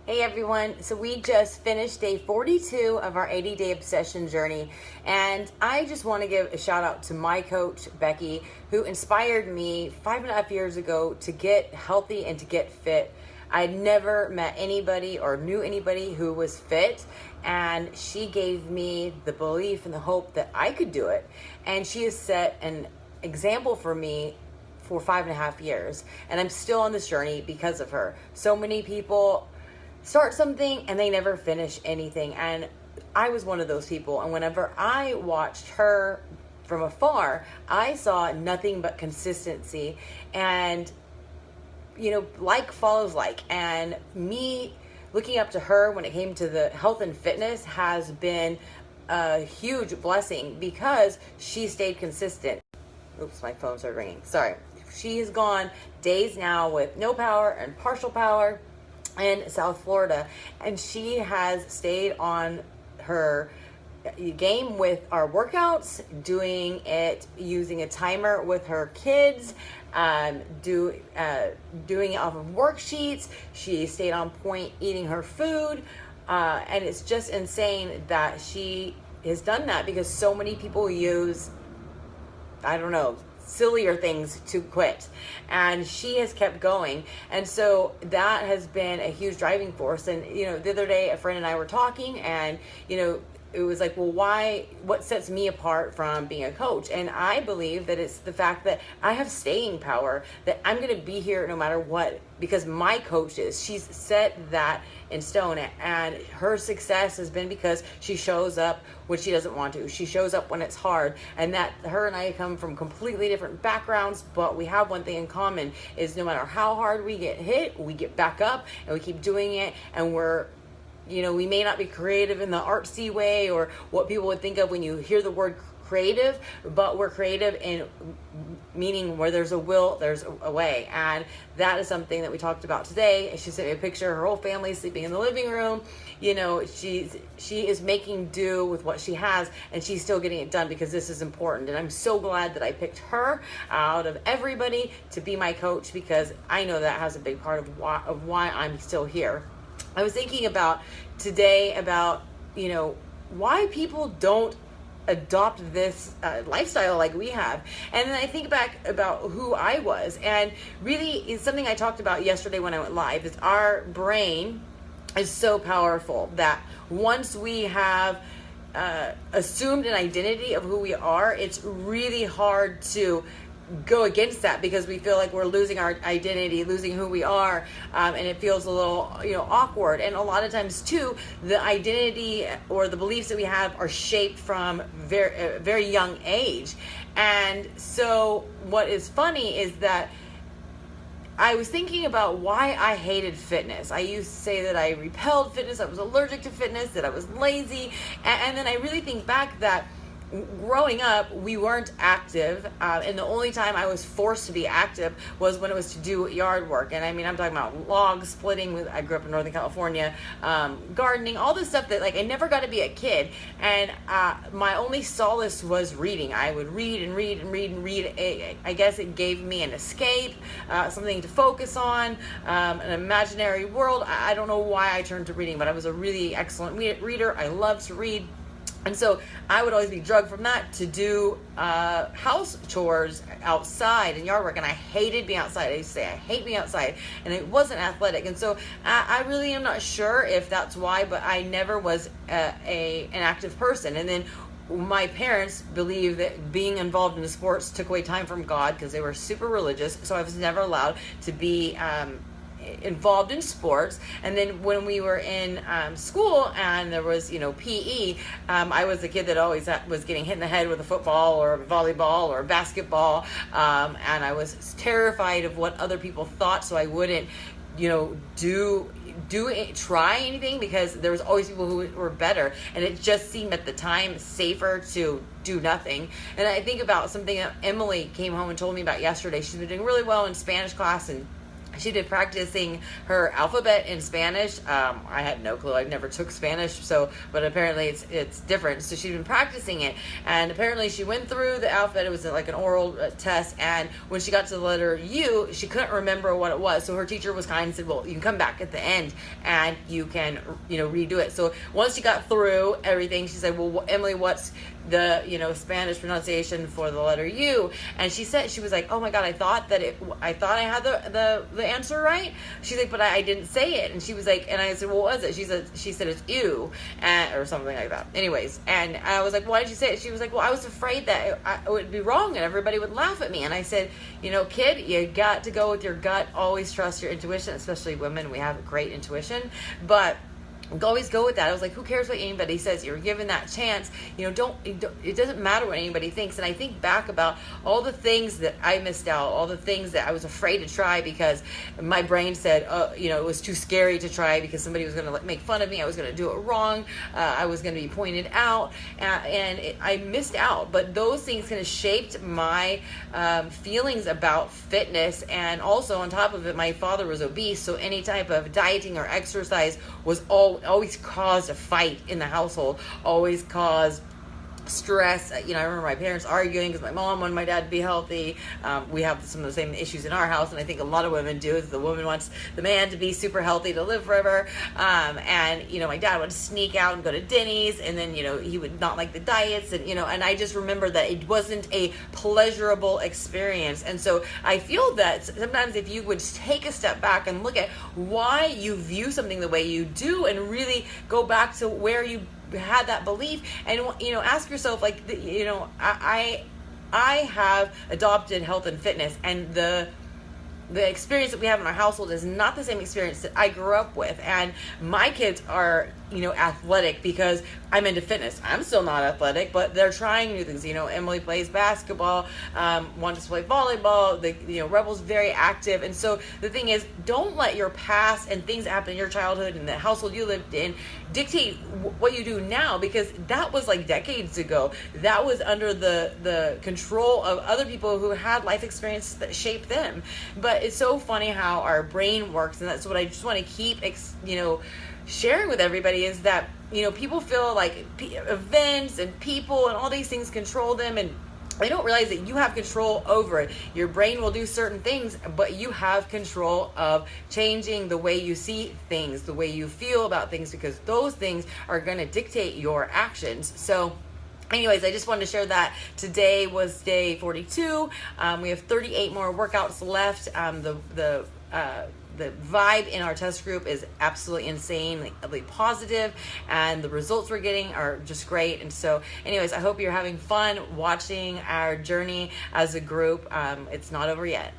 Hey everyone, so we just finished day 42 of our 80-day obsession journey, and I just want to give a shout out to my coach, Becky, who inspired me 5.5 years ago to get healthy and to get fit. I had never met anybody or knew anybody who was fit, and she gave me the belief and the hope that I could do it. And she has set an example for me for 5.5 years, and I'm still on this journey because of her. So many people start something and they never finish anything, and I was one of those people. And whenever I watched her from afar, I saw nothing but consistency, and like follows like. And me looking up to her when it came to the health and fitness has been a huge blessing because she stayed consistent. Oops, my phone started ringing. Sorry. She has gone days now with no power and partial power in South Florida, and she has stayed on her game with our workouts, doing it using a timer with her kids, doing it off of worksheets. She stayed on point eating her food, and it's just insane that she has done that because so many people use, I don't know, sillier things to quit, and she has kept going. And so that has been a huge driving force. And the other day a friend and I were talking, and it was like, well, what sets me apart from being a coach? And I believe that it's the fact that I have staying power, that I'm going to be here no matter what, because my coach she's set that in stone. And her success has been because she shows up when she doesn't want to. She shows up when it's hard. And that her and I come from completely different backgrounds, but we have one thing in common, is no matter how hard we get hit, we get back up and we keep doing it. And we may not be creative in the artsy way or what people would think of when you hear the word creative, but we're creative in meaning where there's a will, there's a way. And that is something that we talked about today. She sent me a picture, her whole family sleeping in the living room. She is making do with what she has, and she's still getting it done because this is important. And I'm so glad that I picked her out of everybody to be my coach, because I know that has a big part of why I'm still here. I was thinking about today about, why people don't adopt this lifestyle like we have. And then I think back about who I was, and really it's something I talked about yesterday when I went live, is our brain is so powerful that once we have assumed an identity of who we are, it's really hard to go against that, because we feel like we're losing our identity, losing who we are, and it feels a little awkward. And a lot of times too, the identity or the beliefs that we have are shaped from very young age. And so what is funny is that I was thinking about why I hated fitness. I used to say that I repelled fitness, I was allergic to fitness, that I was lazy, and then I really think back that growing up, we weren't active, and the only time I was forced to be active was when it was to do yard work. And I mean, I'm talking about log splitting. I grew up in Northern California, gardening, all this stuff that I never got to be a kid. And my only solace was reading. I would read and read and read and read. I guess it gave me an escape, something to focus on, an imaginary world. I don't know why I turned to reading, but I was a really excellent reader. I loved to read. And so I would always be drugged from that to do house chores outside and yard work. And I hated being outside. I used to say, I hate being outside. And it wasn't athletic. And so I really am not sure if that's why, but I never was an active person. And then my parents believe that being involved in the sports took away time from God, because they were super religious. So I was never allowed to be involved in sports. And then when we were in school and there was PE, I was the kid that always was getting hit in the head with a football or a volleyball or a basketball, and I was terrified of what other people thought, so I wouldn't try anything, because there was always people who were better, and it just seemed at the time safer to do nothing. And I think about something that Emily came home and told me about yesterday. She's been doing really well in Spanish class, and she'd been practicing her alphabet in Spanish. I had no clue. I never took Spanish, but apparently it's different. So she'd been practicing it, and apparently she went through the alphabet. It was like an oral test, and when she got to the letter U, she couldn't remember what it was. So her teacher was kind and said, "Well, you can come back at the end, and you can, redo it." So once she got through everything, she said, "Well, Emily, what's the Spanish pronunciation for the letter U?" And she said, she was like, "Oh my God, I thought I had the answer right." She's like, "But I didn't say it." And she was like, and I said, "What was it?" She said it's "ew," or something like that. Anyways, and I was like, "Why did you say it?" She was like, "Well, I was afraid that it would be wrong and everybody would laugh at me." And I said, "Kid, you got to go with your gut. Always trust your intuition, especially women. We have great intuition, but always go with that." I was like, who cares what anybody says? You're given that chance. It doesn't matter what anybody thinks. And I think back about all the things that I missed out, all the things that I was afraid to try because my brain said, it was too scary to try because somebody was going to make fun of me. I was going to do it wrong. I was going to be pointed out, and I missed out. But those things kind of shaped my feelings about fitness. And also on top of it, my father was obese. So any type of dieting or exercise was always caused a fight in the household, always caused stress. I remember my parents arguing because my mom wanted my dad to be healthy. We have some of the same issues in our house, and I think a lot of women do. Is the woman wants the man to be super healthy to live forever, and my dad would sneak out and go to Denny's, and then he would not like the diets, and and I just remember that it wasn't a pleasurable experience. And so I feel that sometimes if you would take a step back and look at why you view something the way you do, and really go back to where you had that belief, and ask yourself, like, I have adopted health and fitness, and the experience that we have in our household is not the same experience that I grew up with. And my kids are athletic because I'm into fitness. I'm still not athletic, but they're trying new things. Emily plays basketball, wants to play volleyball. The Rebel's very active. And so the thing is, don't let your past and things that happened in your childhood and the household you lived in dictate what you do now, because that was like decades ago. That was under the control of other people who had life experiences that shaped them. But it's so funny how our brain works, and that's what I just want to keep sharing with everybody, is that people feel like events and people and all these things control them, and they don't realize that you have control over it. Your brain will do certain things, but you have control of changing the way you see things, the way you feel about things, because those things are going to dictate your actions. So anyways, I just wanted to share that. Today was day 42. We have 38 more workouts left. The vibe in our test group is absolutely insanely positive, and the results we're getting are just great. And so anyways, I hope you're having fun watching our journey as a group. It's not over yet.